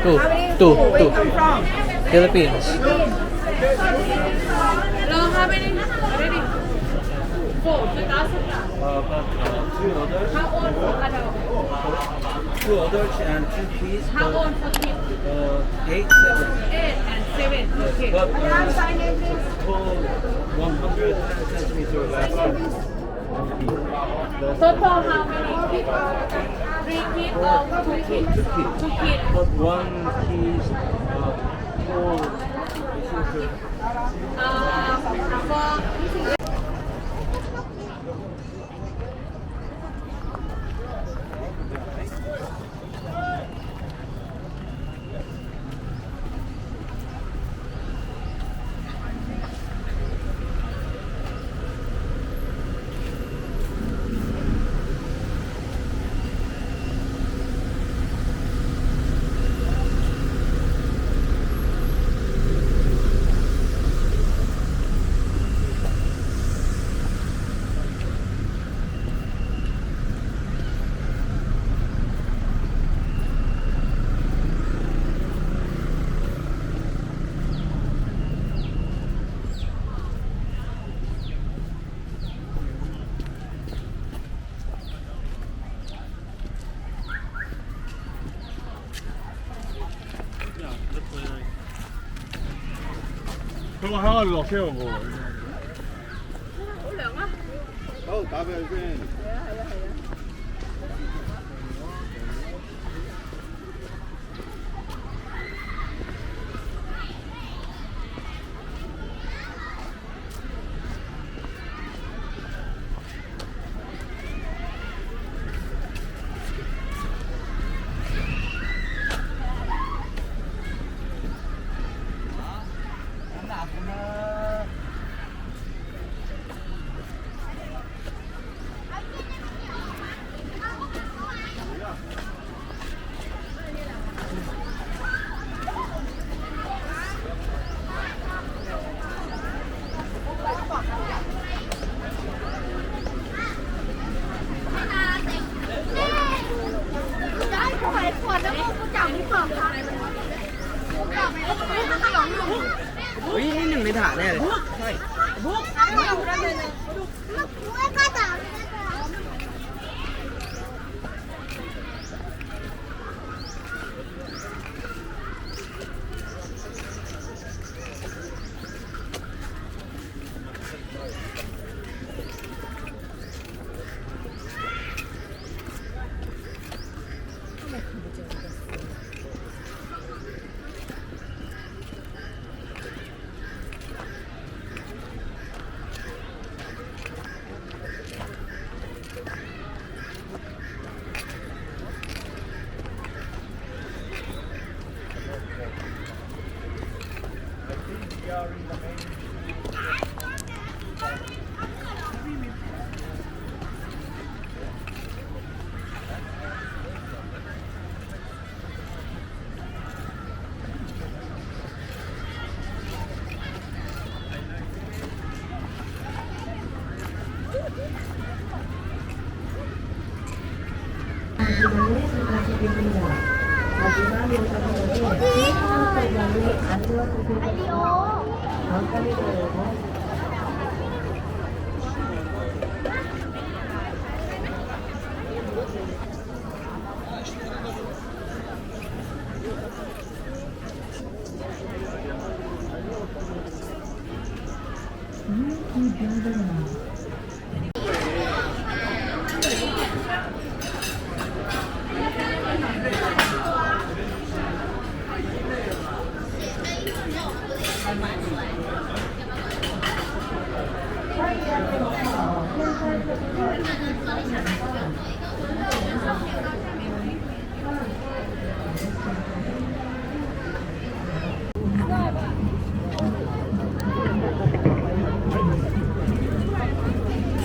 Two. Two. Two. Philippines. Long, how many? Already? 4. 2,000. Two adults. How old for adult? 2 adults and 2 kids. How old for kids? 8, 7. 8 and 7. Okay. But for 100 centimeters less. Total how many kids? 3 kids or 2 kids? 2 kids. But 1 kid, 4 For 그거 하나를 넣으세요, 뭐.นี่1 ในฐานแน่เลย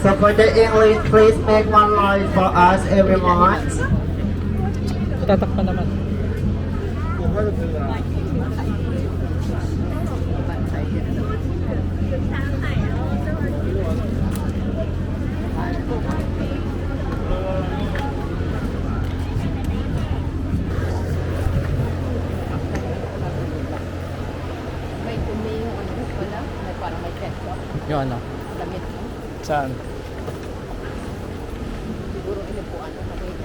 So for the English, please make one noise for us every month. Tatakpan naman. yung ano? Damit. Saan? Siguro inupuan o maliit.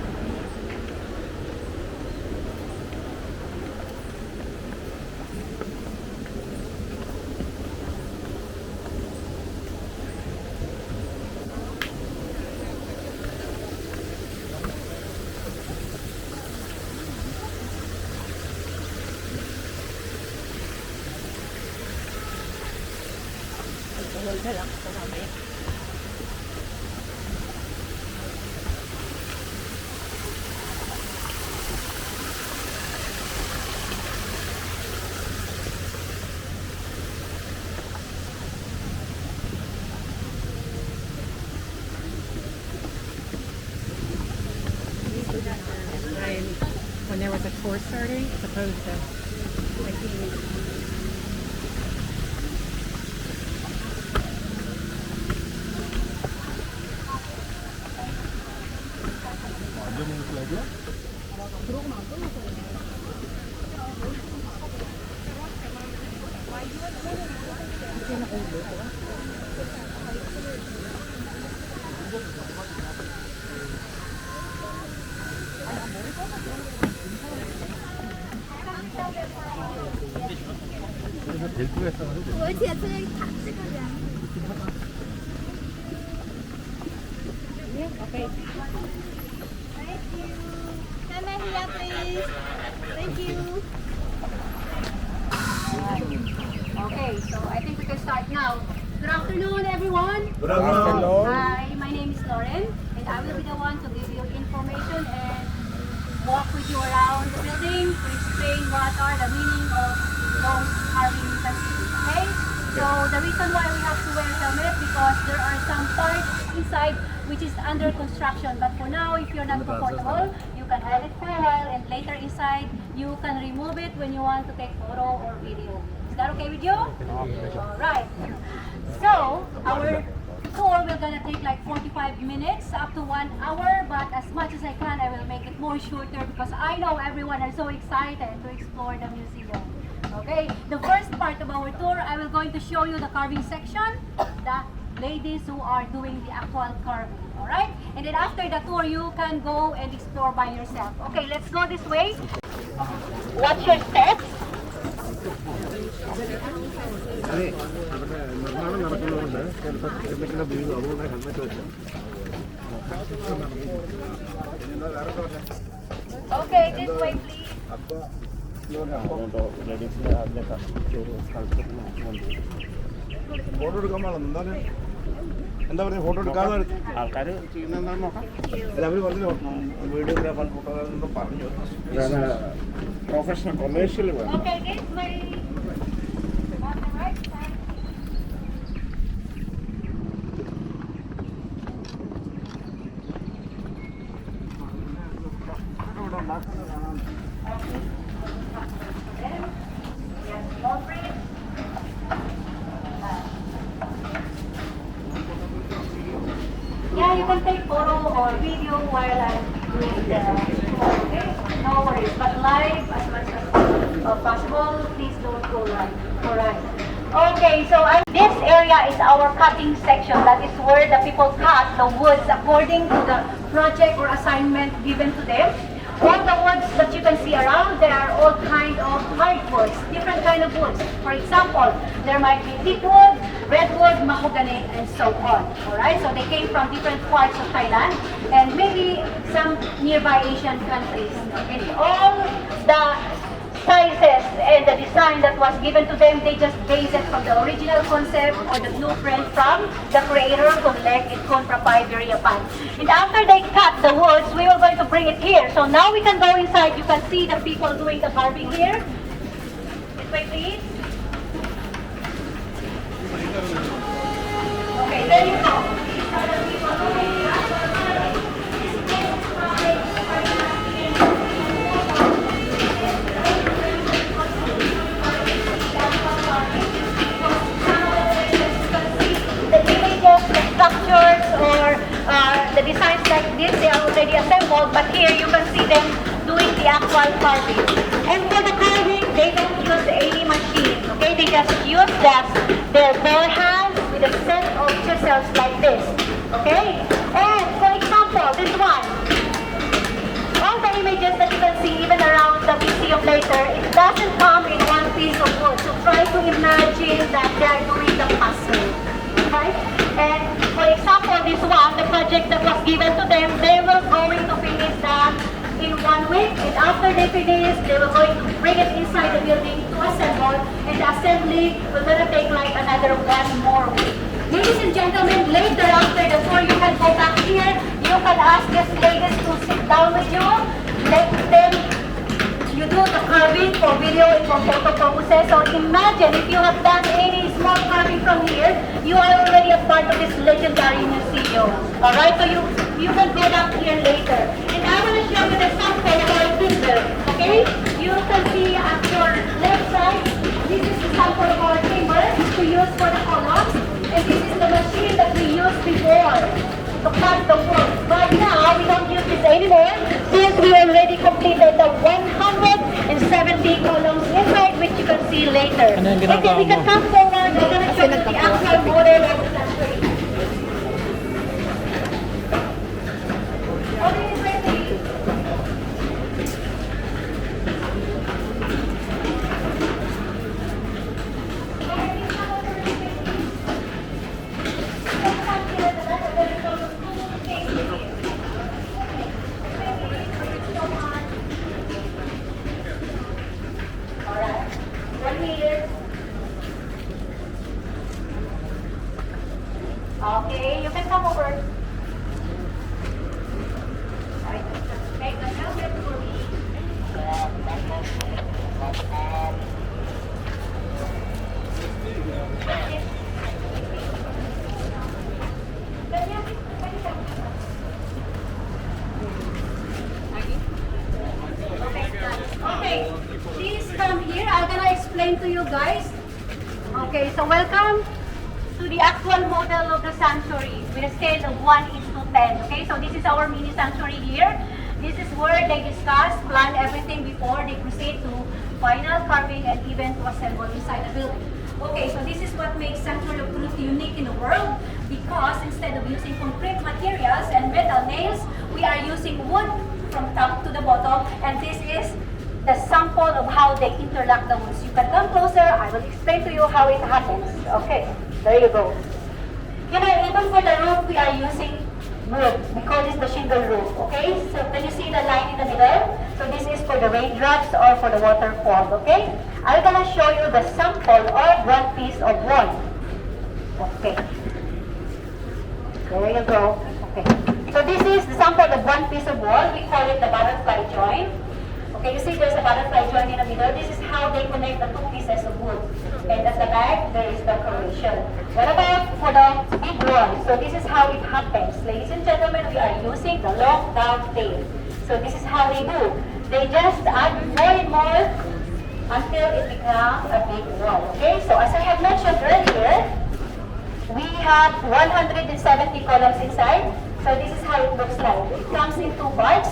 Hold na lang ako mamaya. When there was a tour starting, as opposed to making okay. Camera here, please. Thank you. Okay, so I think we can start now. Good afternoon, everyone. Good afternoon. Hi, my name is Lauren, and I will be the one to give you information and walk with you around the building to explain what are the meaning of those carving facilities. Okay? So the reason why we have to wear helmet because there are some parts inside which is under construction. But for now, if you're not comfortable, you can have it for a while, and later inside you can remove it when you want to take photo or video. Is that okay with you? All right. So our tour will gonna take like 45 minutes up to 1 hour, but as much as I can, I will make it more shorter because I know everyone are so excited to explore the museum. Okay, the first part of our tour, I will going to show you the carving section, the ladies who are doing the actual carving. All right, and then after the tour, you can go and explore by yourself. Okay, let's go this way. Watch your steps. Okay, this way, please. Photo എടുക്കാൻ പാടില്ല എന്താണ് എന്താ പറയുക ഫോട്ടോ എടുക്കാന്ന് ആൾക്കാർ ചെയ്യുന്ന എന്താണെന്ന് നോക്കാം അല്ല അവർ പറഞ്ഞു വീഡിയോഗ്രാഫർ ഫോട്ടോഗ്രാഫർ പറഞ്ഞു പ്രൊഫഷണൽ കൊമേഴ്ഷ്യൽ വേണം Okay, this way. On the right side. Yes, slow breathe. Yeah, you can take photo or video while I'm doing the tour, okay? No worries, but live as much as possible, please don't go live. Alright. Okay, so this area is our cutting section. That is where the people cut the woods according to the project or assignment given to them. All the woods that you can see around, there are all kind of hardwoods, different kind of woods. For example, there might be teakwood, redwood, mahogany, and so on. Alright, so they came from different parts of Thailand and maybe some nearby Asian countries. And all the sizes and the design that was given to them, they just base it from the original concept or the blueprint from the creator kung Lek it kung proprietary Japan. And after they cut the woods, we were going to bring it here. So now we can go inside. You can see the people doing the carving here. This way, please. Okay, there you go. These are the people doing the structures or the designs like this, they are already assembled, but here you can see them doing the actual carving. And for the carving, they don't use any machine, okay? They just use their bare hands with with a set of chisels like this. Okay? And for example, this one. All the images that you can see even around the museum later, it doesn't come in one piece of wood. So try to imagine that they are doing the puzzle. Okay? And for example, this one, the project that was given to them, they were going to finish that in 1 week. And after they finish, they were going to bring it inside the building to assemble. And the assembly will gonna take like another 1 more week. Ladies and gentlemen, later after the tour, you can go back here. You can ask these ladies to sit down with you. Let them, you do the carving for video and for photo purposes. So imagine if you have done any small carving from here, you are already a part of this legendary museum. Alright, so you can go back here later. And I want to show you the sample of our timber. Okay? You can see at your left side, this is the sample of our timber to use for the columns. And this is the machine that we used before to cut the wood. But now, we don't use this anymore since we already completed the 170 columns inside, which you can see later. Ano yung Okay, ginagawa we can mo? come forward. We're going to show you the actual model of the factory. Okay, it's ready. Alright, 1 meter. Okay, you can come over. Alright, take a little bit for me. Okay, please come here. I'm gonna explain to you guys. Okay, so welcome to the actual model of the sanctuary with a scale of 1:10. Okay, so this is our mini sanctuary here. This is where they discuss, plan everything before they proceed to final carving and even to assemble inside the building. Okay, so this is what makes Sanctuary of Truth unique in the world, because instead of using concrete materials and metal nails, we are using wood from top to the bottom, and this is the sample of how they interlock the woods. You can come closer, I will explain to you how it happens. Okay, there you go. You know, even for the roof, we are using wood. We call this the shingle roof, okay? So can you see the line in the middle? So this is for the raindrops or for the waterfall, okay? I'm gonna show you the sample of one piece of wall. Okay. There you go. Okay. So this is the sample of one piece of wall. We call it the butterfly joint. Okay, you see there's a butterfly joint in the middle. This is how they connect the two pieces of wood. And at the back, there is decoration. What about for the big wall? So this is how it happens. Ladies and gentlemen, we are using the long dovetail. So this is how they do. They just add more and more until it becomes a big wall. Okay, so as I have mentioned earlier, we have 170 columns inside. So this is how it looks like. It comes in 2 parts.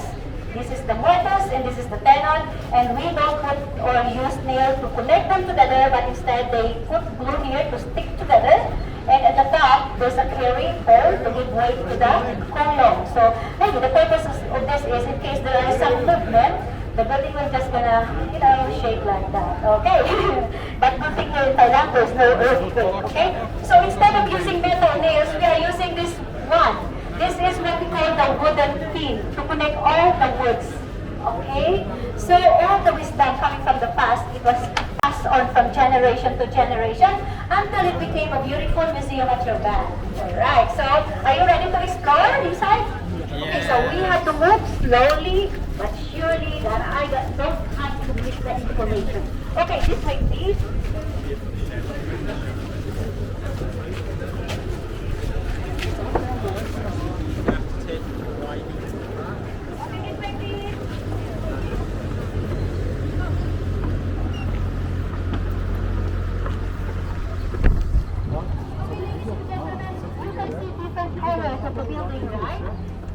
This is the mortise and this is the tenon, and we don't put or use nail to connect them together, but instead they put glue here to stick together. And at the top, there's a carrying pole to give weight to the column. So maybe the purpose of this is in case there is some movement, the building will just gonna, shake like that. Okay. But good thing here in Thailand, there's no earthquake. Okay. So instead of using metal nails, we are using this one. This is what we call the wooden pin to connect all the woods. Okay? So all the wisdom coming from the past, it was passed on from generation to generation until it became a beautiful museum at your back. Alright, so are you ready to explore inside? Okay, so we have to move slowly but surely that I don't have to miss the information. Okay, this way please. of the building, right?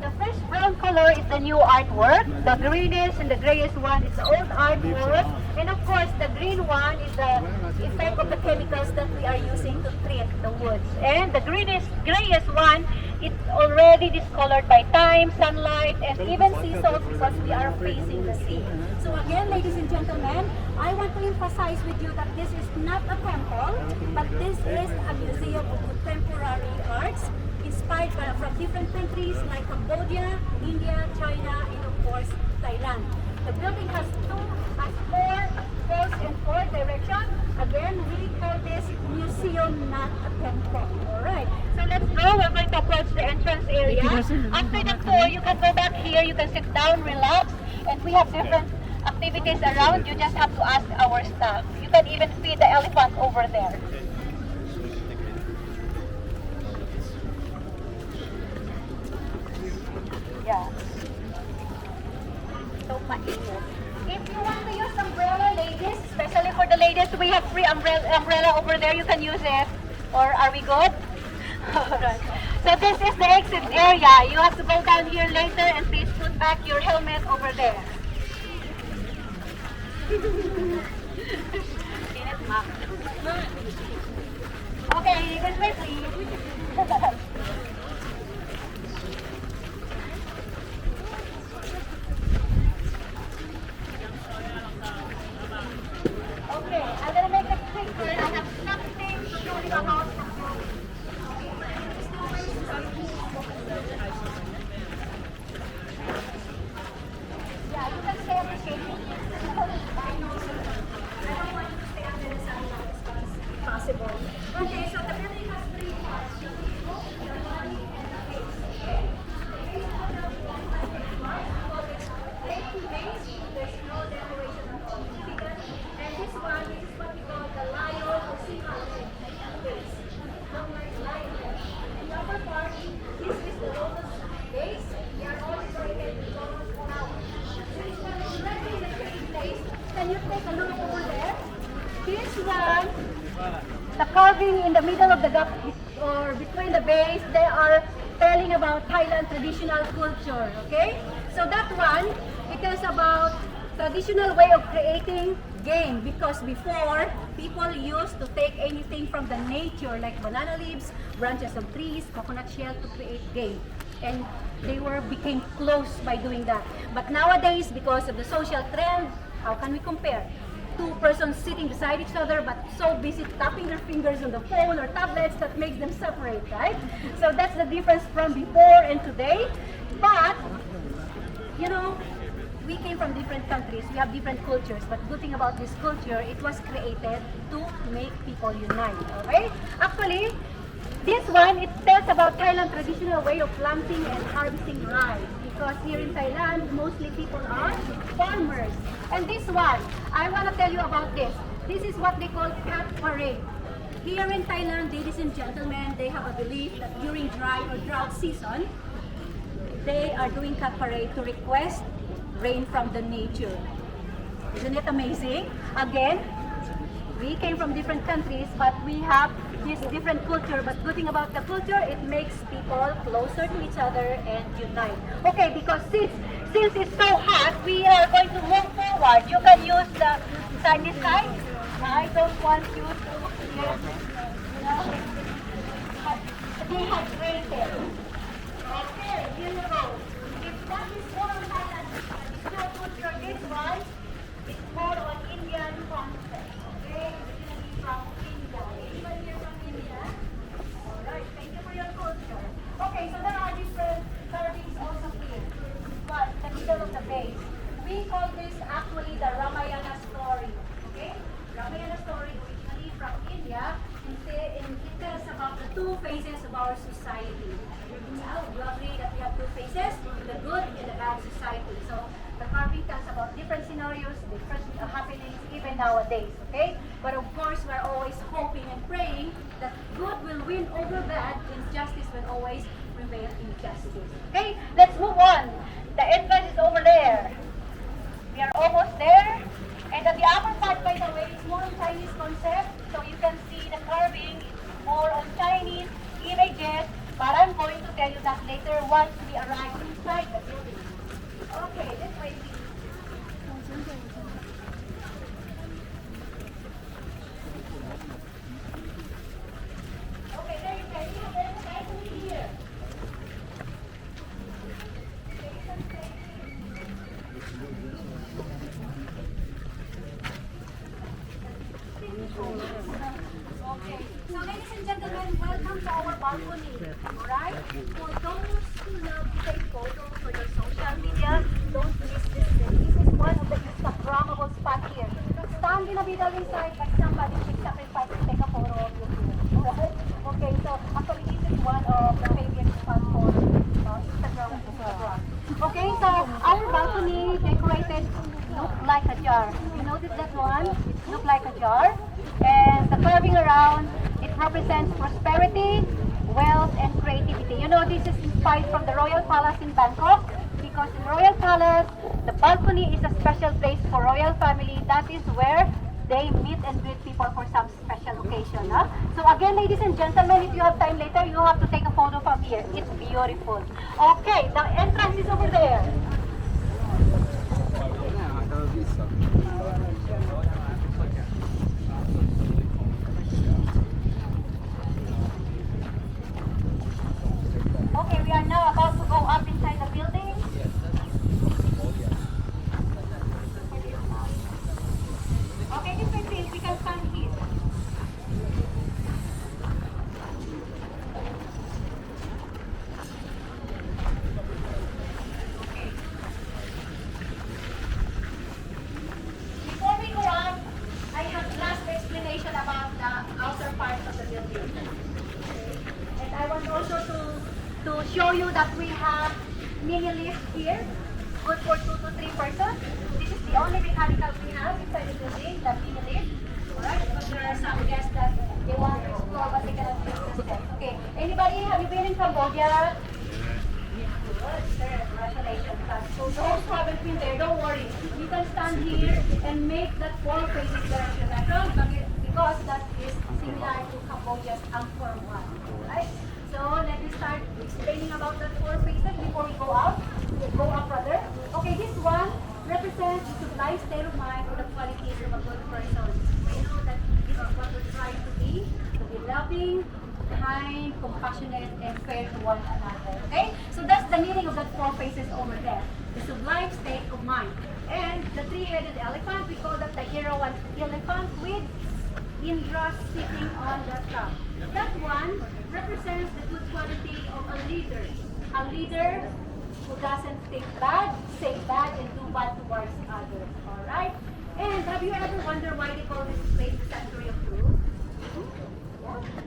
The fresh brown color is the new artwork. The greenish and the grayish one is the old artwork. And of course, the green one is the effect of the chemicals that we are using to treat the woods. And the grayish one, it's already discolored by time, sunlight, and even sea salt because we are facing the sea. So again, ladies and gentlemen, I want to emphasize with you that this is not a temple, but this is a museum of contemporary arts inspired from different countries like Cambodia, India, China, and of course, Thailand. The building has four floors and four directions. Again, we call this museum, not a temple. Alright, so let's go. We're going to approach the entrance area. After the tour, you can go back here, you can sit down, relax, and we have different activities around. You just have to ask our staff. You can even feed the elephant over there. Yeah. So mainit. If you want to use umbrella, ladies, especially for the ladies, we have free umbrella over there. You can use it. Or are we good? Alright. So this is the exit area. You have to go down here later and please put back your helmet over there. Okay, this way please. Okay, I'm gonna make a picture. I have something to show you about the building. Yeah, you can stay on the shade. I don't want you to stay under the sunlight as much as possible. Okay, so the building has three parts. The people, the body, and the face. Okay? The face of the building has three parts. We call it plain base. There's no decoration at all. And this one, this is what we call the lion or single base. Unlike lion head. The upper part, this is the lotus base. They are all decorated with lotus flowers. This one is already in the same place. Can you take a look over there? This one, the carving in the middle of the gap or between the base, they are telling about Thailand traditional culture. Okay? So that one, it is about traditional way of creating game, because before people used to take anything from the nature like banana leaves, branches of trees, coconut shell to create game, and they became close by doing that. But nowadays, because of the social trend, how can we compare? Two persons sitting beside each other but so busy tapping their fingers on the phone or tablets that makes them separate, right? So that's the difference from before and today. But you know, we came from different countries, we have different cultures, but good thing about this culture, it was created to make people unite, alright? Actually, this one, it tells about Thailand traditional way of planting and harvesting rice, because here in Thailand, mostly people are farmers. And this one, I want to tell you about this. This is what they call cat parade. Here in Thailand, ladies and gentlemen, they have a belief that during dry or drought season, they are doing cat parade to request rain from the nature. Isn't it amazing? Again, we came from different countries, but we have this different culture. But good thing about the culture, it makes people closer to each other and unite. Okay, because since it's so hot, we are going to move forward. You can use the sunny side. I don't want you to get, dehydrated. Okay, here you go. If that is more on Thailand, still culture, this one is more on Indian concept. Okay, originally from India. Anybody here from India? Alright, thank you for your culture. Okay, so there are different carvings also here. But the middle of the base. We call this actually the Ramayana story. Okay? Ramayana story originally from India. And it tells about the two phases of our society. Now, you agree that we have two phases, the good and the bad society. So the carving tells about different scenarios, different happenings even nowadays. Okay? But of course, we're always hoping and praying that good will win over bad and justice will always prevail in justice. Okay? Let's move on. The entrance is over there. We are almost there. And at the upper part, by the way, is more on Chinese concept. So you can see the carving is more on Chinese images But I'm going to tell you that later once we arrive inside the building. Okay, this way please. Okay, there you go. There's a balcony here. Okay, so ladies and gentlemen, welcome to our balcony. Alright? For those who love to take photos for your social media, don't miss this. This is one of the Instagrammable spots here. Stand in a middle inside, but somebody should sacrifice to take a photo of you. Alright? Okay, so actually this is one of the favorite spots for Instagram. Okay, so our balcony decorated look like a jar. You notice that one? It look like a jar. And the carving around, it represents prosperity, wealth, and creativity. You know, this is inspired from the Royal Palace in Bangkok, because in Royal Palace, the balcony is a special place for royal family. That is where they meet and greet people for some special occasion. Huh? So again, ladies and gentlemen, if you have time later, you have to take a photo from here. It's beautiful. Okay, the entrance is over there. Okay, we are now about to go up inside the building. Okay, this way please, we can stand here. Before we go up, I have last explanation about the outer part of the building. And I want also to show you that we have mini lift here, good for 2 to 3 persons. This is the only mechanical we have inside the building, the mini lift. Alright, because there are some guests that they want to explore but they cannot use the steps. Okay, anybody, have you been in Cambodia? Good, sir, congratulations. So no problem in there, don't worry. You can stand here and make that 4 faces direction because that is similar to Cambodia's Angkor Wat. Alright? So let me start explaining about the 4 faces before we go up. Okay, this one represents the sublime state of mind or the qualities of a good person. I know that this is what we're trying to be loving, kind, compassionate, and fair to one another. Okay? So that's the meaning of that 4 faces over there. The sublime state of mind. And the 3-headed elephant, we call that the hero elephant with Indra sitting on the top. That one represents the good quality of a leader. A leader who doesn't think bad, say bad, and do bad towards others. Alright? And have you ever wondered why they call this place the Sanctuary of Truth?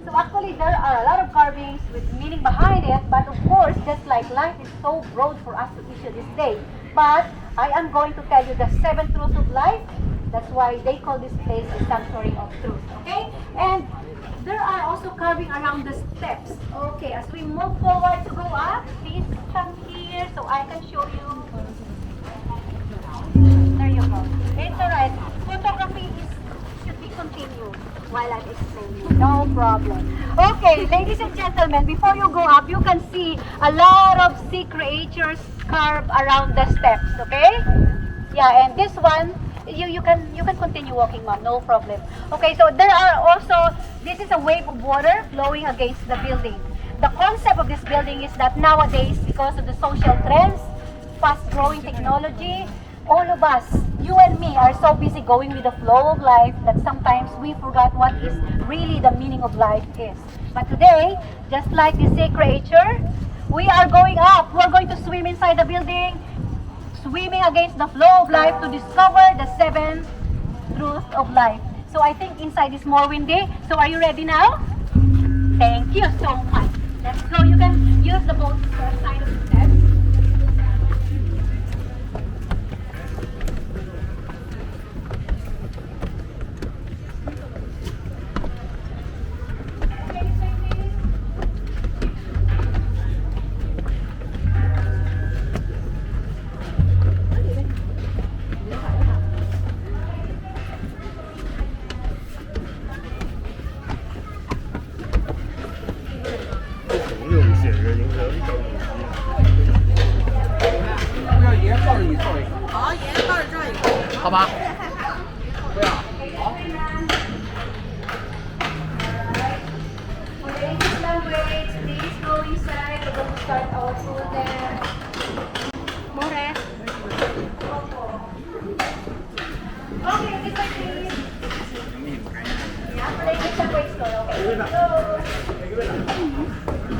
So actually there are a lot of carvings with meaning behind it, but of course, just like life is so broad for us to issue this day. But I am going to tell you the 7 truths of life. That's why they call this place the Sanctuary of Truth. Okay? And there are also carving around the steps. Okay, as we move forward to go up, please come here so I can show you. There you go. It's alright. Photography should be continued while I'm explaining. No problem. Okay, ladies and gentlemen, before you go up, you can see a lot of sea creatures carved around the steps. Okay? Yeah, and this one, you can continue walking, ma'am, no problem. Okay, so there are also, this is a wave of water flowing against the building. The concept of this building is that nowadays, because of the social trends, fast-growing technology, all of us, you and me, are so busy going with the flow of life that sometimes we forgot what is really the meaning of life is. But today, just like the sea creature, we are going up. We're going to swim inside the building, swimming against the flow of life to discover the 7 truths of life. So I think inside is more windy. So are you ready now? Thank you so much. Let's go. You can use the boat side of the steps. ka ba? For the English language, please go inside. We're going to start our food there. More. Okay, this way please. Yeah, for the English language go. Okay. So,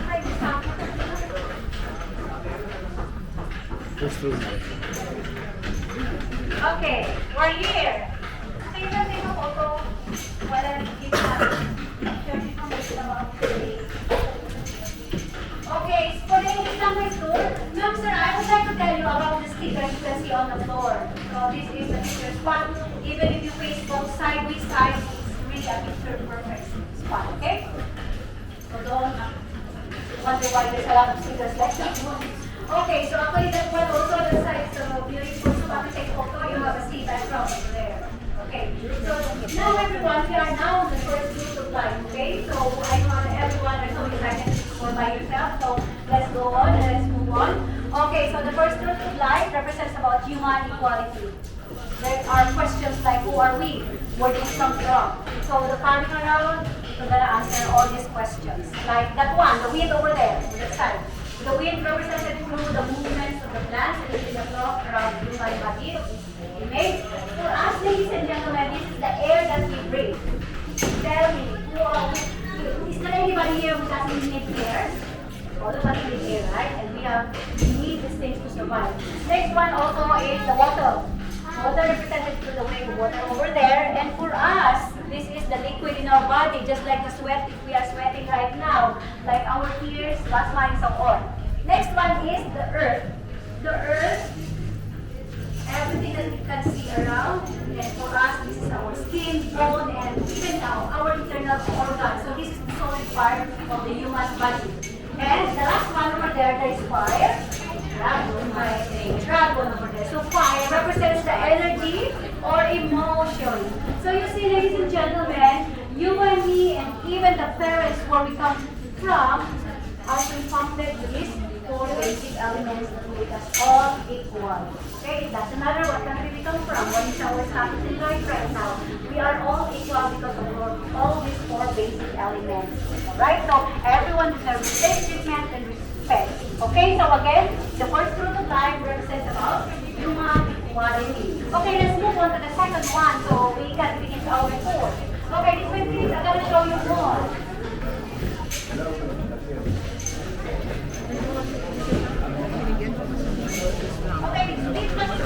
hi, Sam. Okay, we're here. So you can take a photo while I give information about the Okay, for the English language tour, ma'am sir, I would like to tell you about the stickers you can see on the floor. So this is the picture spot. Even if you face both sideways, it's really a picture perfect spot, okay? So don't wonder why there's a lot of stickers like that one. Okay, so actually that one also the side, so beautiful. So after take photo, you have a seat background over there. Okay, so now everyone, we are now on the first group of life, okay? So I know that everyone are so excited for by yourself, so let's go on and let's move on. Okay, so the first group of life represents about human equality. There are questions like, who are we? Where did we come from? So the coming around, we're gonna answer all these questions. Like that one, the wind over there, on the side. The wind represented through the movements of the plants and the clock around the human body of this image. For us, ladies and gentlemen, this is the air that we breathe. Tell me, is there anybody here who doesn't need air? All of us need air, right? And we need these things to survive. Next one also is the water. Water represented through the wave of water over there. And for us, this is the liquid in our body, just like the sweat, if we are sweating right now, like our tears, plasma, and so on. Next one is the earth. The earth, everything that we can see around, and for us, this is our skin, bone, and even now, our internal organs. So this is the solid part of the human body. And the last one over there is fire. Dragon over there. So fire represents the energy or emotion. So you see, ladies and gentlemen, you and me and even the parents where we come from are compounded with these four basic elements that make us all equal. Okay, it doesn't matter what country we come from, what is our status in life right now. We are all equal because of all these four basic elements. Alright, so everyone deserves the same treatment and respect. Okay, so again, the first group of life represents about human equality. Okay, let's move on to the second one so we can finish our report. Okay, this way please, I'm going to show you more. Okay, so this one is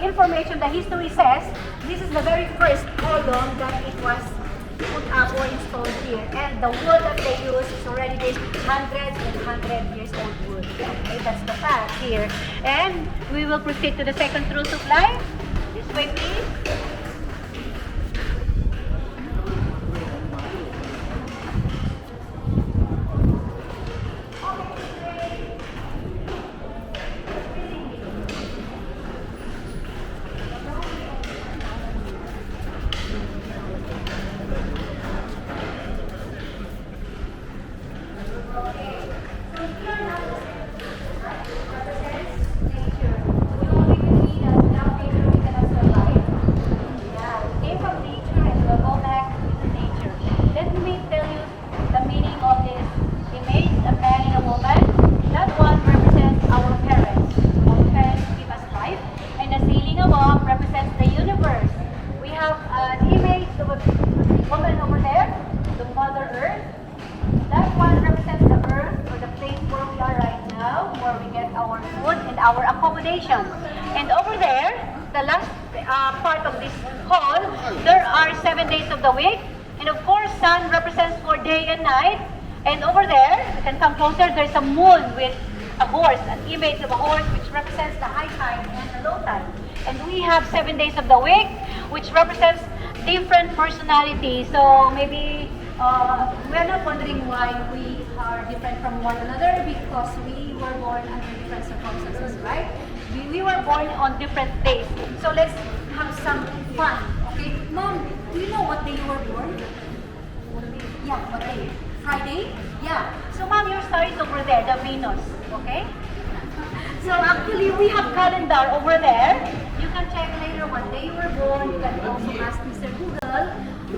information, the history says this is the very first cordon that it was put up or installed here. And the wood that they use is already this hundreds and 100 years old wood. Okay, that's the fact here. And we will proceed to the second truth of life. This way, please. Our accommodation. And over there, the last part of this hall, there are 7 days of the week. And of course, sun represents for day and night. And over there, you can come closer, there's a moon with a horse, an image of a horse which represents the high tide and the low tide. And we have 7 days of the week, which represents different personalities. So maybe we're not wondering why we are different from one another, because we were born under different circumstances, right? We were born on different days. So let's have some fun, okay? Mom, do you know what day you were born? Yeah, what day? Friday? Yeah. So mom, your star is over there, the Venus, okay? So actually, we have calendar over there. You can check later what day you were born. You can also ask Mr. Google.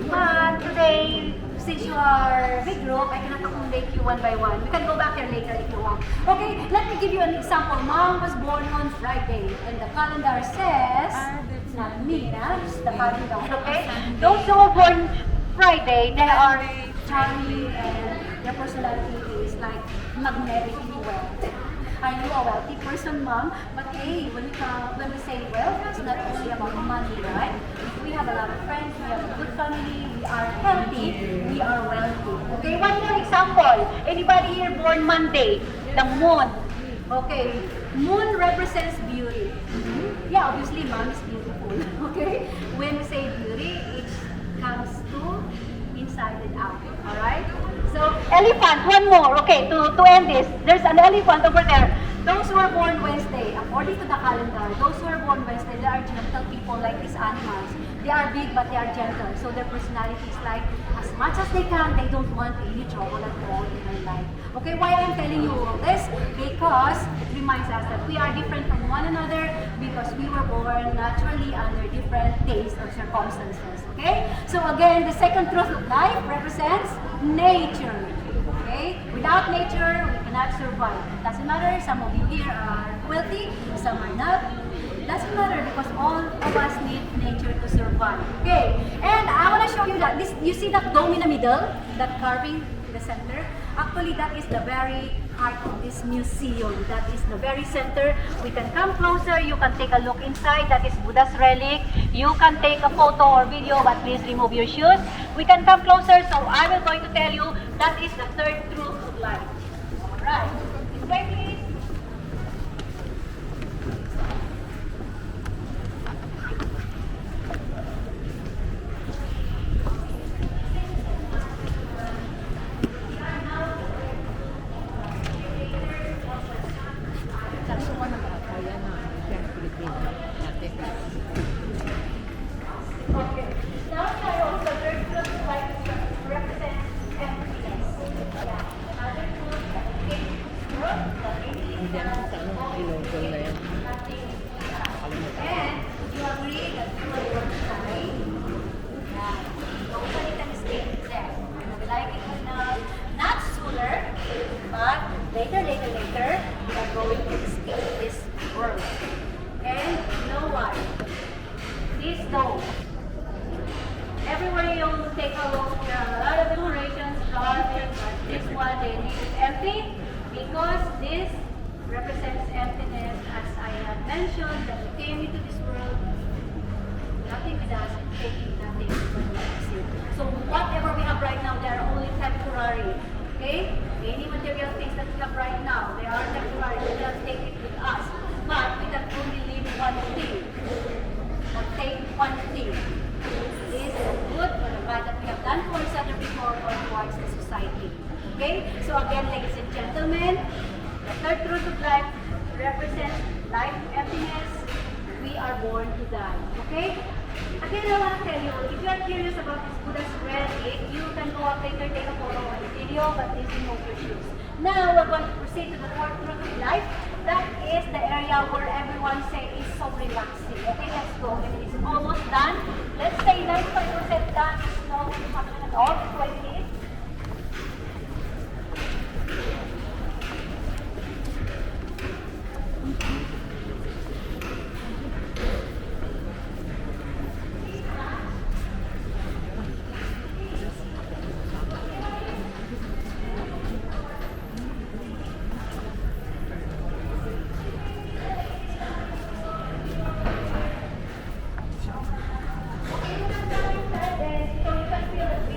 But today, since you are a big group, I cannot accommodate you one by one. We can go back there later if you want. Okay, let me give you an example. Mom was born on Friday, and the calendar says, not me, it's the calendar, okay? Those who were born Friday, they are charming and their personality is like magnetic in wealth. Are you a wealthy person, Mom? But hey, when we say wealth, it's not only about money, right? We have a lot of friends, we have a good family, we are healthy, we are wealthy. Okay, one more example. Anybody here born Monday? The moon. Okay, moon represents beauty. Yeah, obviously, Mom is beautiful. Okay, when we say beauty, it comes to inside and out. All right. So elephant, one more. Okay, to end this, there's an elephant over there. Those who are born Wednesday, according to the calendar, those who are born Wednesday, they are gentle people like these animals. They are big but they are gentle. So their personality is like, as much as they can, they don't want any trouble at all in their life. Okay, why I'm telling you all this? Because it reminds us that we are different from one another because we were born naturally under different tastes or circumstances. Okay? So again, the second truth of life represents nature. Okay? Without nature, we cannot survive. It doesn't matter, some of you here are wealthy, some are not. It doesn't matter because all of us need nature to survive. Okay? And I want to show you that. You see that dome in the middle? That carving in the center? Actually, that is the very heart of this museum. That is the very center. We can come closer. You can take a look inside. That is Buddha's relic. You can take a photo or video, but please remove your shoes. We can come closer. So I will going to tell you that is the third truth of life. All right. This way, please. Later, we are going to escape this world. And you know what? This dome, everywhere you take a look, there are a lot of decorations, garbage, but this one, they leave it empty because this represents emptiness. As I had mentioned, that we came into this world, nothing with us, taking nothing when we exit. So whatever we have right now, they are only temporary. Okay? Any material things that we have right now, they are temporary. We cannot take it with us. But we can only leave one thing. Or take one thing. This is good or the bad that we have done towards other people or towards the society. Okay? So again, ladies and gentlemen, the third truth of life represents life emptiness. We are born to die. Okay? Again, I want to tell you, if you are curious about this Buddha's relic, you can go up later, take a photo or a video, but please remove your shoes. Now, we're going to proceed to the fourth truth of life. That is the area where everyone say is so relaxing. Okay, let's go. And it's almost done. Let's say 95% done. No function at all. That's why it is. So you can feel the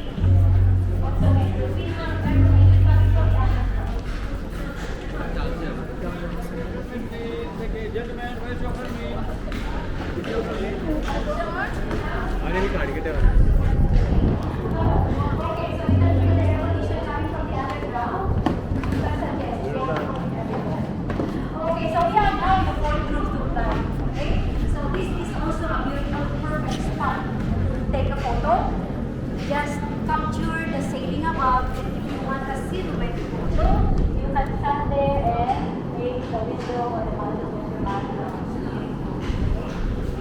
hug, and if you want a silhouette photo, you can stand there and make the window or the bottom of your background.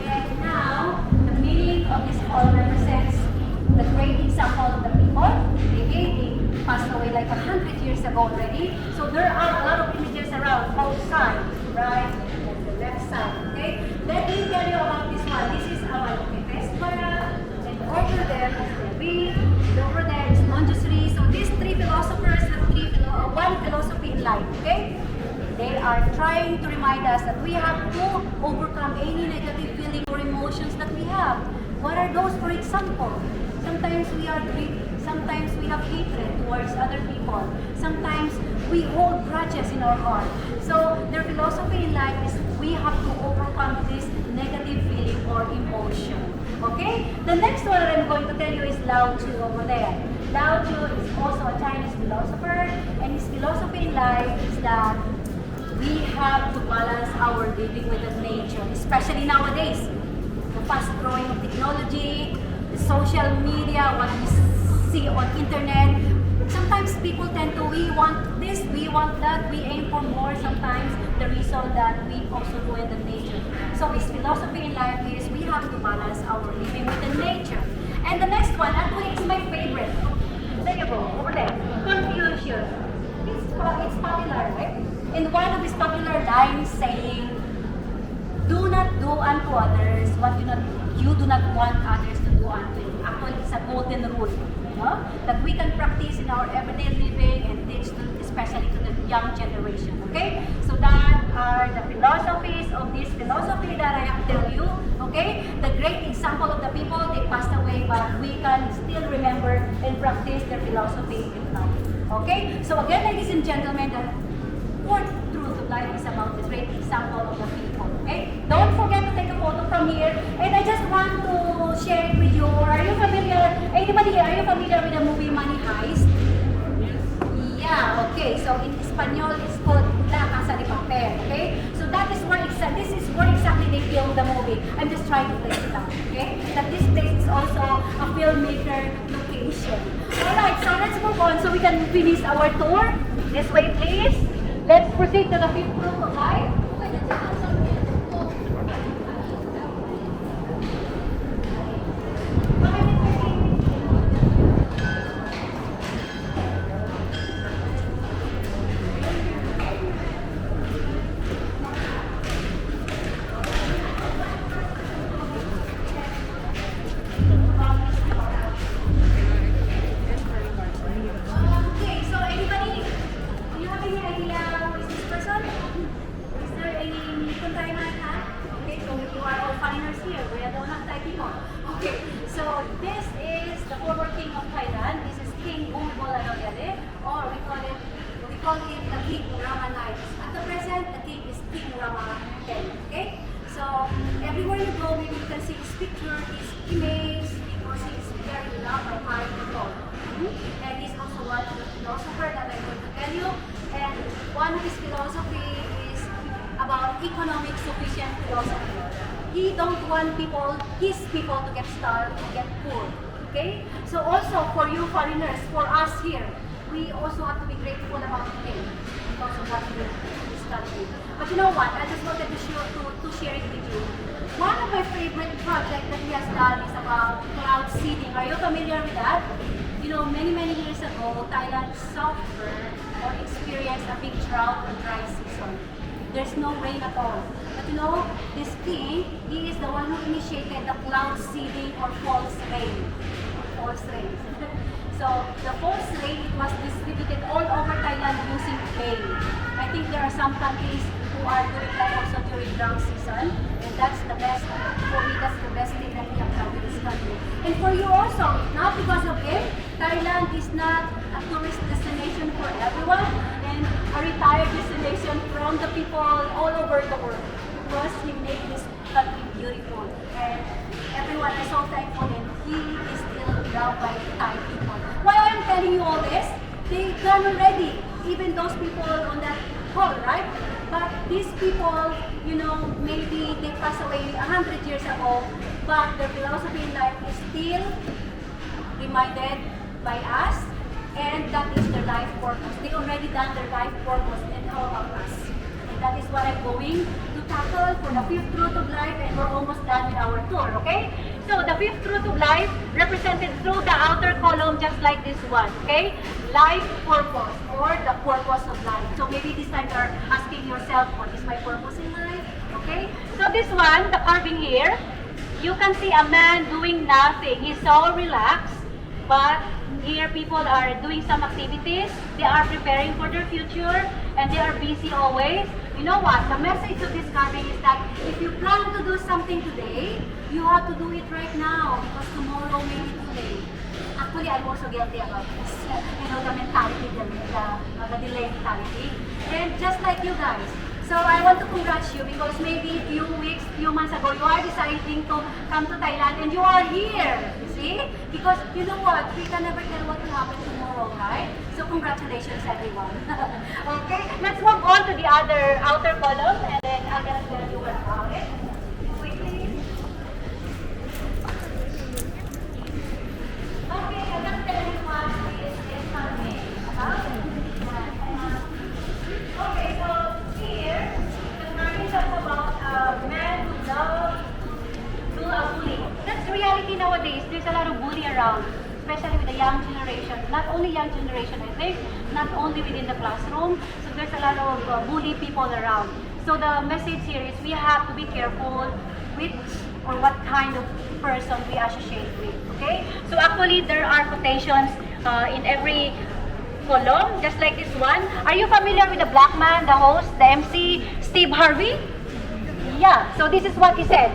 And now, the meaning of this all represents the great example of the people. They passed away like 100 years ago already. So there are a lot of images around both sides, right and the left side. Okay? Let me tell you about this one. This is our Testbara, and over there is the Reed, and over there is Montessori. So these three philosophers have one philosophy in life. Okay? They are trying to remind us that we have to overcome any negative feeling or emotions that we have. What are those, for example? Sometimes we are greedy. Sometimes we have hatred towards other people. Sometimes we hold grudges in our heart. So their philosophy in life is we have to overcome this negative feeling or emotion. Okay? The next one that I'm going to tell you is Lao Tzu over there. Lao Tzu is also a Chinese philosopher, and his philosophy in life is that we have to balance our living with the nature, especially nowadays. The fast growing of technology, the social media, what we see on internet. Sometimes people tend to, we want this, we want that, we aim for more. Sometimes the result that we also ruin the nature. So his philosophy in life is we have to balance our living with the nature. And the next one, actually it's my favorite. There you go, over there. Confucius. It's popular, right? And one of his popular lines saying, do not do unto others what you do not want others to do unto you. Actually, it's a golden rule, that we can practice in our everyday living and teach to, especially to the young generation. Okay? So that are the philosophies of this philosophy that I have tell you. Okay? The great example of the people, they passed away, but we can still remember and practice their philosophy in life. Okay? So again, ladies and gentlemen, the fourth truth of life is about the great example of the people. Okay? Don't forget to take a photo from here. And I just want to share it with you. Are you familiar? Anybody here, are you familiar with the movie Money Heist? Yeah, okay. So in Espanol, it's called La Casa de Papel. Okay? So that is where this is where exactly they filmed the movie. I'm just trying to place it out. Okay? That this place is also a filmmaker location. Alright, so let's move on so we can finish our tour. This way, please. Let's proceed to the fifth group of life. Okay, so anybody, do you have any idea who is this person? Is there any Thailand hat? Okay, so you are all foreigners here. We don't have Thai people. Okay, so this is the former king of Thailand. This is King Bumibol or we call him the King Rama IX. At the present, the king is King Rama X. Okay, so everywhere you go, maybe you can see his picture, his image, because he is very loved by Thai people. And he's also one of the philosophers that I'm going to tell you. And one of his philosophy is about economic sufficient philosophy. He don't want his people to get starved, to get poor. Okay? So also for you foreigners, for us here, we also have to be grateful about him because of what he studied. But you know what? I just wanted to share it with you. One of my favorite projects that he has done is about cloud seeding. Are you familiar with that? You know, many years ago, Thailand suffered or experienced a big drought or dry season. There's no rain at all. But you know, this king, he is the one who initiated the cloud seeding or false rain. So the false rain, it was distributed all over Thailand using clay. I think there are some countries who are doing that also during drought season. And that's the best, for me, that's the best thing that we have done with this country. And for you also, not because of him, Thailand is not a tourist destination for everyone and a retired destination from the people all over the world. Because he made this country beautiful. And everyone is so thankful and he is still loved by Thai people. Why I'm telling you all this? They done already, even those people on that hall, right? But these people, you know, maybe they passed away 100 years ago, but their philosophy in life is still reminded by us and that is their life purpose. They already done their life purpose, and how about us? And that is what I'm going to tackle for the fifth truth of life, and we're almost done with our tour, okay? So the fifth truth of life represented through the outer column, just like this one, okay? Life purpose, or the purpose of life. So maybe this time you're asking yourself, what is my purpose in life? Okay? So this one, the carving here, you can see a man doing nothing. He's so relaxed, but here people are doing some activities. They are preparing for their future, and they are busy always. You know what? The message of this carving is that if you plan to do something today, you have to do it right now, because tomorrow may be too late. Actually, I'm also guilty about this. You know, the mentality, the delay mentality. And just like you guys, so I want to congratulate you, because maybe few months ago, you are deciding to come to Thailand, and you are here. You see? Because you know what? We can never tell what will happen tomorrow, right? So congratulations, everyone. Okay, let's move on to the other outer column, and then I'm gonna tell you about it quickly. Okay, I'm gonna tell you what is coming. Okay, so here, the carving talks about a man who loves to do a bully. That's reality nowadays. There's a lot of bully around, especially with the young generation. Not only young generation, I think, not only within the classroom. So there's a lot of bully people around. So the message here is we have to be careful which or what kind of person we associate with. Okay? So actually, there are quotations in every column, just like this one. Are you familiar with the black man, the host, the MC, Steve Harvey? Yeah, so this is what he said.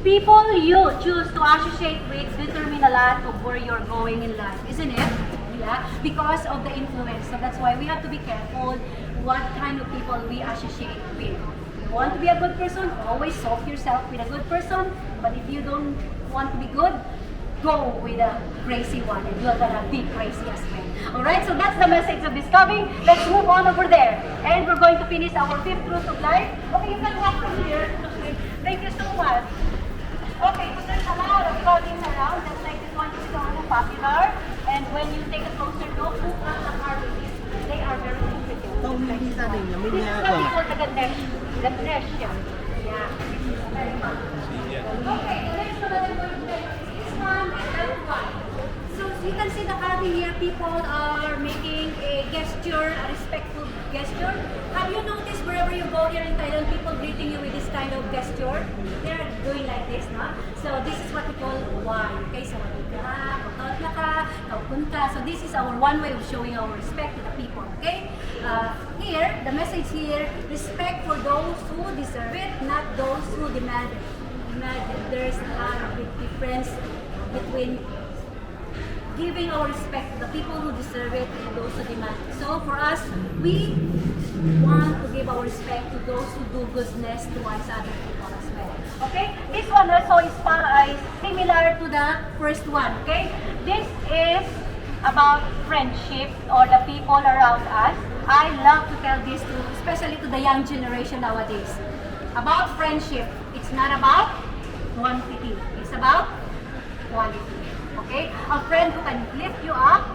People you choose to associate with determine a lot of where you're going in life, isn't it? Yeah, because of the influence. So that's why we have to be careful what kind of people we associate with. You want to be a good person, always solve yourself with a good person. But if you don't want to be good, go with a crazy one, and you're gonna be crazy as well. Alright, so that's the message of this coming. Let's move on over there. And we're going to finish our fifth truth of life. Okay, you can walk from here. Okay. Thank you so much. Okay, so there's a lot of carvings around, just like this one is so popular. And when you take a closer look, look at the carvings. They are very intricate. This is what we call the Ganesh. Ganesh. Yeah. Very much. Okay, the next one that I'm going to tell you is this one and that one. So you can see the carving here, people are making a gesture, a respectful gesture. Have you noticed wherever you go here in Thailand, people greeting you with this kind of gesture? They're doing like this, no? So this is what we call why. Okay, so so this is our one way of showing our respect to the people. Okay, here the message here: respect for those who deserve it, not those who demand it. Imagine there's a lot of big difference between giving our respect to the people who deserve it and those who demand it. So for us, we want to give our respect to those who do goodness towards other people as well. Okay? This one also is similar to the first one. Okay? This is about friendship or the people around us. I love to tell this to, especially to the young generation nowadays. About friendship. It's not about quantity. It's about quality. Okay? A friend who can lift you up,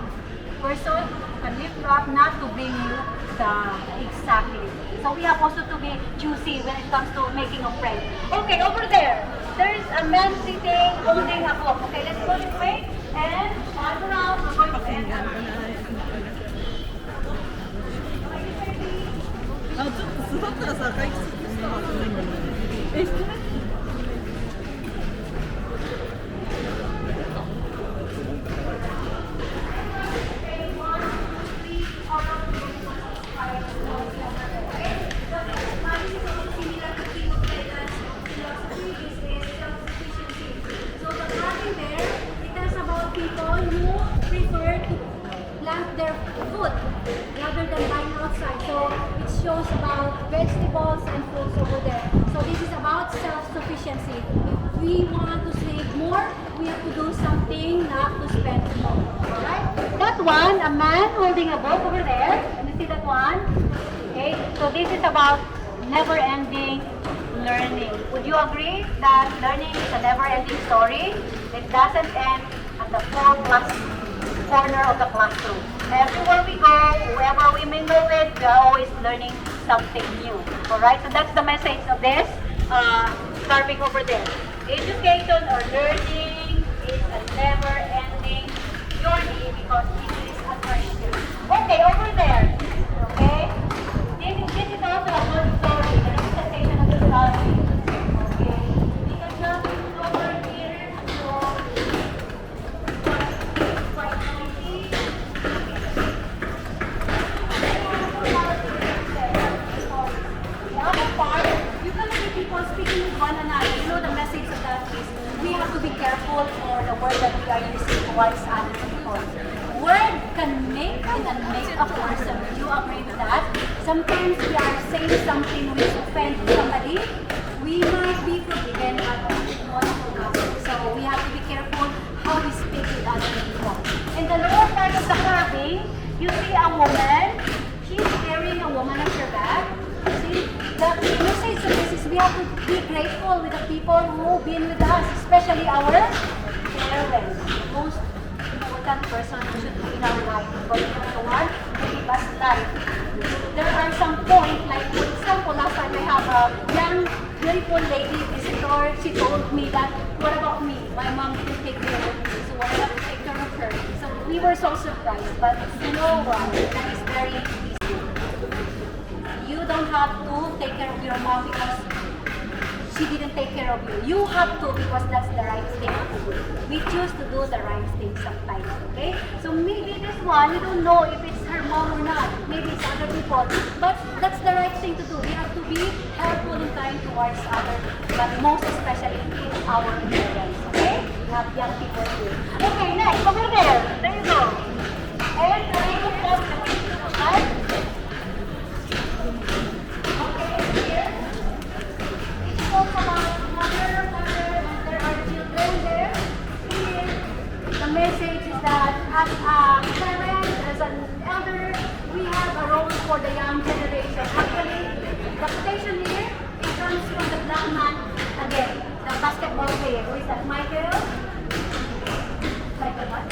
person who can lift you up, not to bring you down. Exactly. So we have also to be choosy when it comes to making a friend. Okay, over there, there is a man sitting holding a book. Okay, let's go this way and turn around. We're going to end up. Their food rather than buying outside. So it shows about vegetables and fruits over there. So this is about self-sufficiency. If we want to save more, we have to do something not to spend more. Alright? That one, a man holding a book over there. Can you see that one? Okay, so this is about never-ending learning. Would you agree that learning is a never-ending story? It doesn't end at the 4+4 corner of the classroom. Everywhere we go, whoever we mingle with, we are always learning something new. Alright, so that's the message of this carving over there. Education or learning is a never-ending journey because it is a treasure. Okay, over there. Okay? This is also a good story, the representation of the story. Okay? We can jump over here. So, quite noisy. The other part, you're going to see people speaking with one another. You know the message of that is we have to be careful for the word that we are using towards other people. Word can make and unmake a person. Do you agree with that? Sometimes we are saying something which offends somebody. We might be forgiven, but we not forgotten. So we have to be careful how we speak with other people. In the lower part of the carving, you see a woman. She's carrying a woman on her back. See, the message of this is we have to be grateful with the people who've been with us, especially our parents. Most important person who should be in our life because they are the one who give us life. There are some points, like for example, last time I have a young, beautiful lady visitor. She told me that, what about me? My mom didn't take care of me, so I have to take care of her. So we were so surprised, but you know what? That is very easy. You don't have to take care of your mom because she didn't take care of you. You have to because that's the right thing to do. We choose to do the right thing sometimes, okay? So maybe this one, you don't know if it's her mom or not. Maybe it's other people. But that's the right thing to do. We have to be helpful and kind towards others, but most especially in our parents, okay? We have young people here. Okay, next, over there. There you go. And there you go. Talk about mother, father, and there are children there. Here, the message is that as a parent, as an elder, we have a role for the young generation. Actually, the quotation here, it comes from the black man again, the basketball player. Who is that? Michael? Michael what?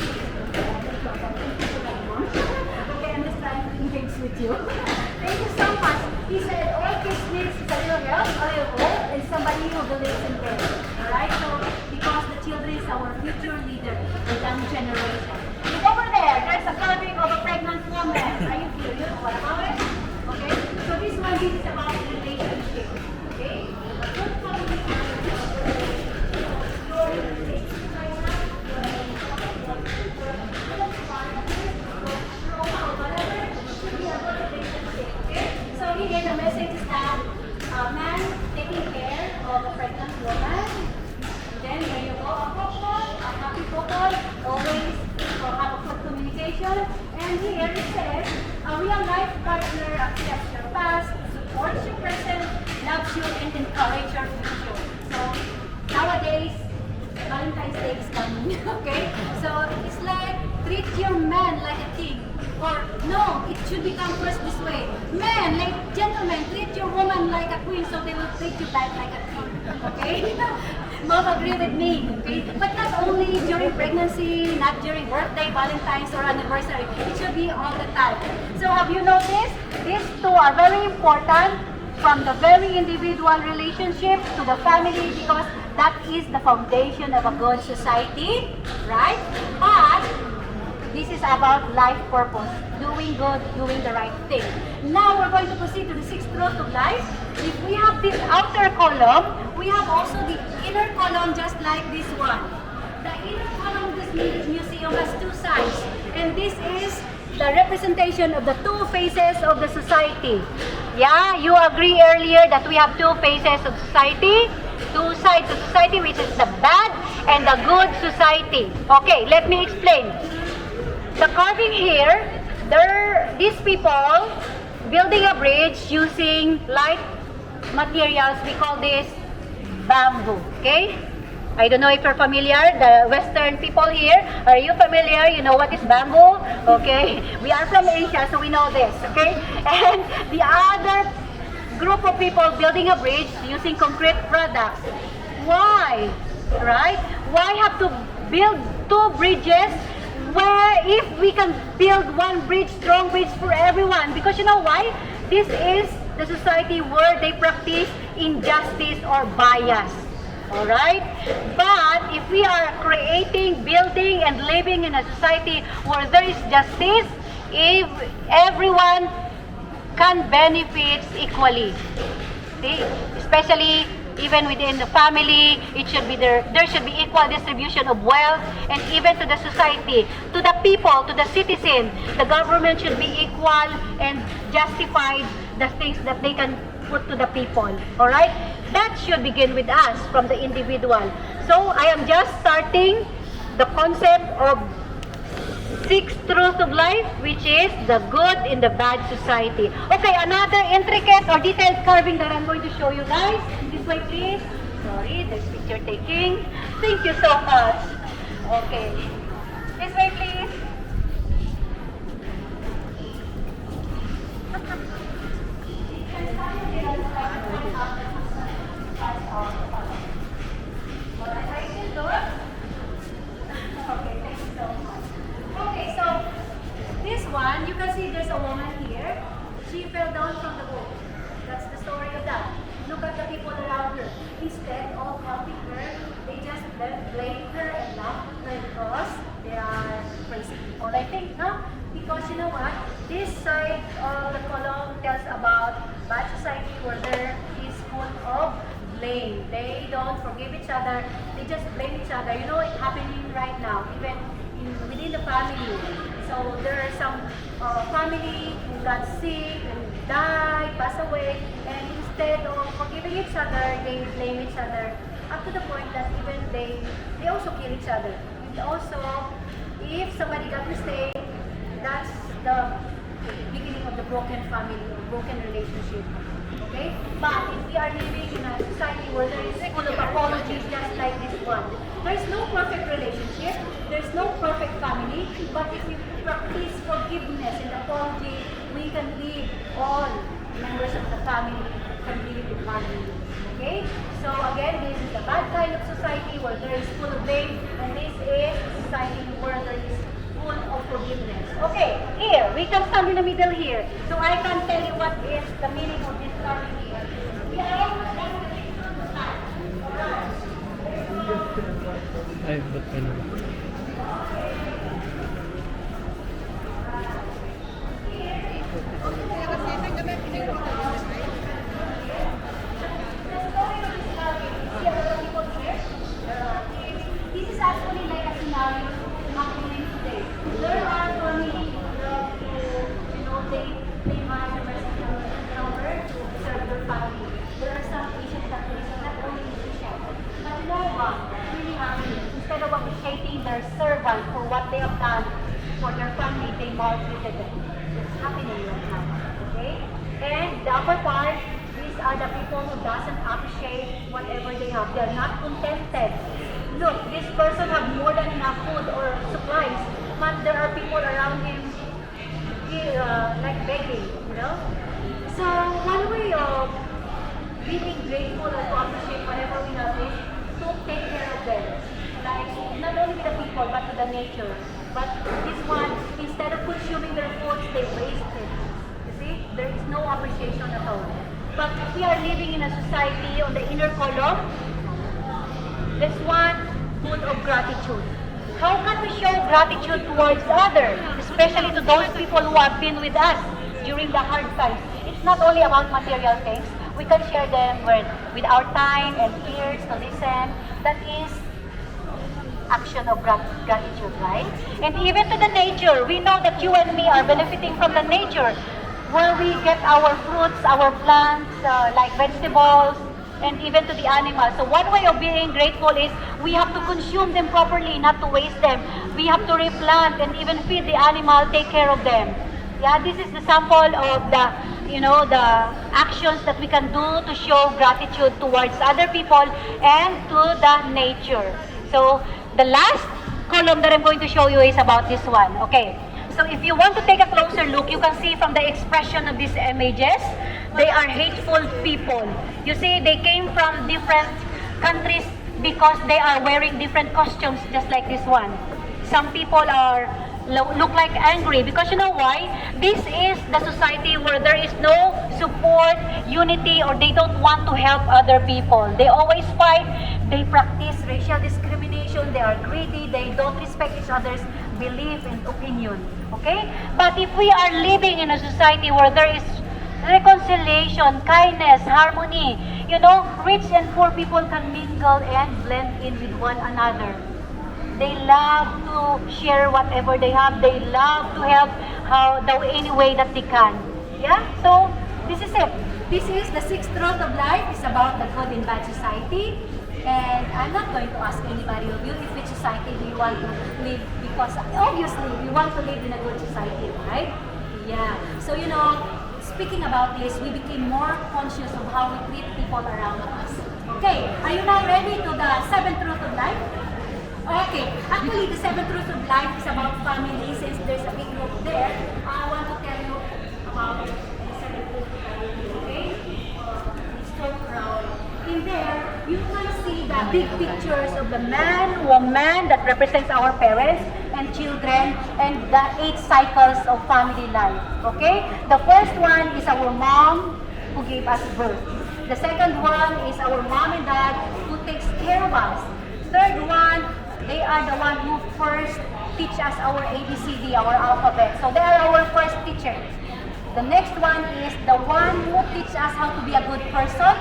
Okay, I'm just trying to engage with you. Thank you so much. He said, all kids needs is a little help, a little hope, and somebody who believes in them. Alright? So, because the children is our future leader, the young generation. And over there, there's a carving of a pregnant woman. Are you curious? What about it? Okay? So this one, this is about relationship. Okay? A good communication. Here the message is that a man taking care of a pregnant woman. Then there you go, a couple, a happy couple, always have a good communication. And here it says, a real life partner accepts your past, supports your present, loves you, and encourages your future. So nowadays, Valentine's Day is coming, okay? So it's like, treat your man like a king. Or, no, it should become first this way. Men, like gentlemen, treat your woman like a queen so they will treat you back like a king. Okay? Mom agree with me. Okay? But not only during pregnancy, not during birthday, Valentine's, or anniversary. It should be all the time. So have you noticed? These two are very important from the very individual relationship to the family because that is the foundation of a good society. Right? But this is about life purpose, doing good, doing the right thing. Now we're going to proceed to the sixth truth of life. If we have this outer column, we have also the inner column just like this one. The inner column of this museum has two sides. And this is the representation of the two faces of the society. Yeah, you agree earlier that we have two faces of society? Two sides of society, which is the bad and the good society. Okay, let me explain. The carving here, these people building a bridge using light materials. We call this bamboo, okay? I don't know if you're familiar, the Western people here, are you familiar? You know what is bamboo? Okay, we are from Asia, so we know this, okay? And the other group of people building a bridge using concrete products. Why? Right? Why have to build two bridges where if we can build one bridge, strong bridge for everyone. Because you know why? This is the society where they practice injustice or bias. Alright? But if we are creating, building, and living in a society where there is justice, if everyone can benefit equally. See? Especially even within the family, it should be there should be equal distribution of wealth, and even to the society, to the people, to the citizen. The government should be equal and justify the things that they can put to the people. Alright? That should begin with us, from the individual. So I am just starting the concept of 6 truths of life, which is the good in the bad society. Okay, another intricate or detailed carving that I'm going to show you guys. This way, please. Sorry, there's picture taking. Thank you so much. Okay. This way, please. Okay, so this one, you can see there's a woman here. She fell down from the boat. That's the story of that. Look at the people around her. Instead of helping her, they just blame her and laugh at her because they are crazy people, I think, no? Because you know what? This side of the column tells about bad society where there is full of blame. They don't forgive each other. They just blame each other. You know it's happening right now, even within the family. So there are some family who got sick and died, passed away, and instead of forgiving each other, they blame each other up to the point that even they also kill each other. And also, if somebody got mistake, that's the beginning of the broken family or broken relationship. Okay? But if we are living in a society where there is full of apologies just like this one, there's no perfect relationship, there's no perfect family, but if we practice forgiveness and apology, we can live, all members of the family can live in harmony. Okay? So again, this is the bad kind of society where there is full of blame, and this is society where there is full of forgiveness. Okay, here, we can stand in the middle here. So I can tell you what is the meaning of this carving here. Ay, ba't ka naman? This is actually like a scenario happening today. There are family who, they marry the rest number to serve their family. There are some Asian countries, not only Asian, but you know what? Really happening. Instead of appreciating their servant for what they have done for their family, they maltreated them. It's happening right now. Okay? And the upper part, these are the people who doesn't appreciate whatever they have. They're not contented. Look, this person have more than enough food or supplies, but there are people around him like begging, you know? So one way of being grateful or to appreciate whatever we have is to take care of them. Like, not only the people, but to the nature. But this one, instead of consuming their foods, they waste it. You see? There is no appreciation at all. But if we are living in a society on the inner column, this one, full of gratitude. How can we show gratitude towards others, especially to those people who have been with us during the hard times? It's not only about material things. We can share them with our time and ears to listen. That is action of gratitude, right? And even to the nature, we know that you and me are benefiting from the nature, where we get our fruits, our plants, like vegetables, and even to the animals. So one way of being grateful is we have to consume them properly, not to waste them. We have to replant and even feed the animal, take care of them. Yeah, this is the sample of the, the actions that we can do to show gratitude towards other people and to the nature. So the last column that I'm going to show you is about this one. Okay. So if you want to take a closer look, you can see from the expression of these images, they are hateful people. You see, they came from different countries because they are wearing different costumes, just like this one. some people are look like angry because you know why? This is the society where there is no support, unity, or they don't want to help other people. They always fight. They practice racial discrimination. They are greedy. They don't respect each other's belief and opinion. Okay? But if we are living in a society where there is reconciliation, kindness, harmony, you know, rich and poor people can mingle and blend in with one another. They love to share whatever they have. They love to help any way that they can. Yeah? So, this is it. This is the sixth truth of life. It's about the good and bad society. And I'm not going to ask anybody of you if which society do you want to live, because obviously we want to live in a good society, right? Yeah. So, you know, speaking about this, we became more conscious of how we treat people around us. Okay, are you now ready to the seventh truth of life? Okay, actually the seventh truth of life is about family. Since there's a big group there, I want to tell you about the seventh truth of life, okay? It's so proud. In there, you can see the big pictures of the man, woman that represents our parents and children, and the 8 cycles of family life, okay? The first one is our mom who gave us birth. The second one is our mom and dad who takes care of us. Third one, they are the one who first teach us our ABCD, our alphabet. So they are our first teachers. The next one is the one who teach us how to be a good person,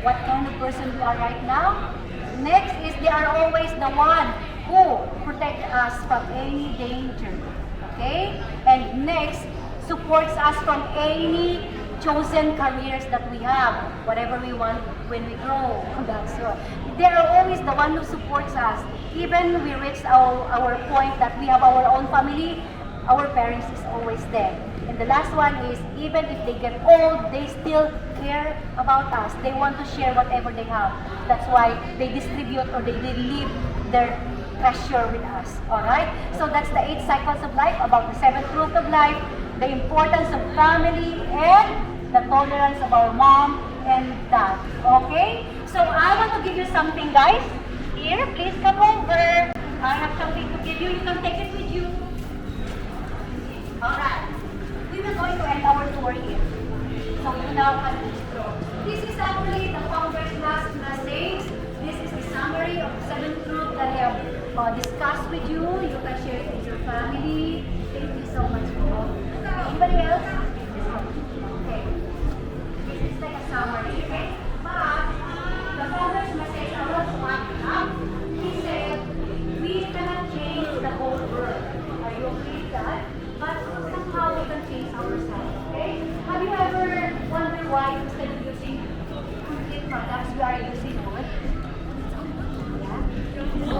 what kind of person we are right now. Next is they are always the one who protect us from any danger, okay? And next, supports us from any chosen careers that we have, whatever we want when we grow. That's right. They are always the one who supports us. Even we reach our point that we have our own family, our parents is always there. And the last one is, even if they get old, they still care about us. They want to share whatever they have. That's why they distribute or they leave their treasure with us. Alright? So that's the 8 cycles of life, about the 7th truth of life, the importance of family, and the tolerance of our mom and dad. Okay? So I want to give you something, guys. Here, please come over. I have something to give you. You can take it with you. Alright. We will going to end our tour here. So you now can withdraw. This is actually the founder's last message. This is the summary of the 7th truth that I have discussed with you. You can share it with your family. Thank you so much for anybody else? Okay. This is like a summary, okay? But the founder's message I want to add up. He said, we cannot change the whole world. Are you okay with that? But somehow we can change ourselves, okay? Have you ever wondered why instead of using complete products, we are using wood? Yeah?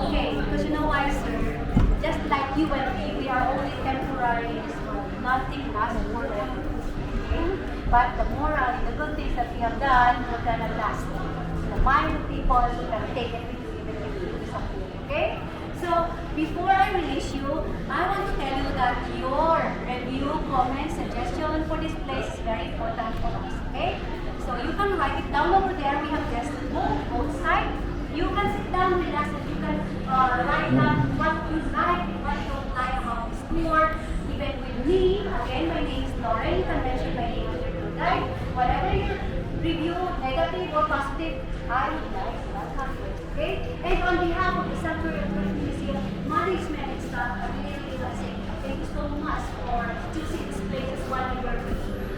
Okay, because you know why, sir? Just like you and me, we are only temporary in this world. Nothing lasts forever. Okay? But the moral, the good things that we have done, will gonna last. The mind of people will gonna take it with you even if you disappear, okay? So, before I release you, I want to tell you that your review, comment, suggestion for this place is very important for us, okay? So, you can write it down over there. We have guest both sides. You can sit down with us and you can write down what you like, what you don't like about this tour. Even with me, again, my name is Lauren. You can mention my name on your tour guide. Whatever you review, negative or positive, I would like to welcome you, okay? And on behalf of the Sanctuary Museum Management and staff, I really want to say thank you so much for choosing this place as one of your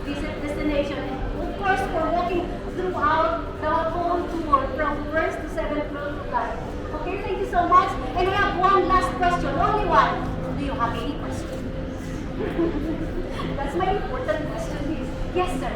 visit destination. And of course, for walking throughout the whole tour from 1st to 7th floor to life. Okay, thank you so much. And I have one last question, only one. Do you have any questions? That's my important question. Yes, sir.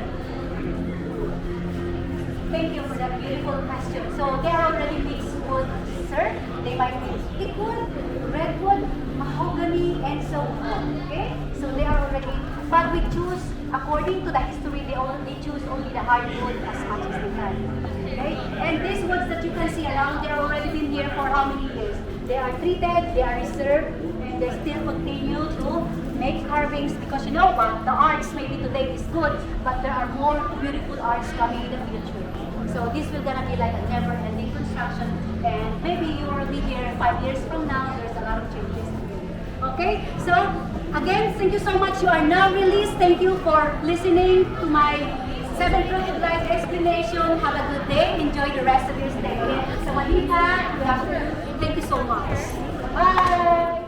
Thank you for that beautiful question. So they are already mixed wood, sir. They might be teak wood, redwood, mahogany, and so on. Okay? So they are already, but we choose, according to the history, they choose only the hardwood as much as they can. Okay? And these woods that you can see around, they are already been here for how many years? They are treated, they are reserved, and they still continue to make carvings because you know what? The arts maybe today is good, but there are more beautiful arts coming in the future. So this will gonna be like a never-ending construction, and maybe you will be here 5 years from now. There's a lot of changes. Okay? So, again, thank you so much. You are now released. Thank you for listening to my 7 crooked light explanation. Have a good day. Enjoy the rest of your stay. Sawadee ka. Good afternoon. Thank you so much. Bye!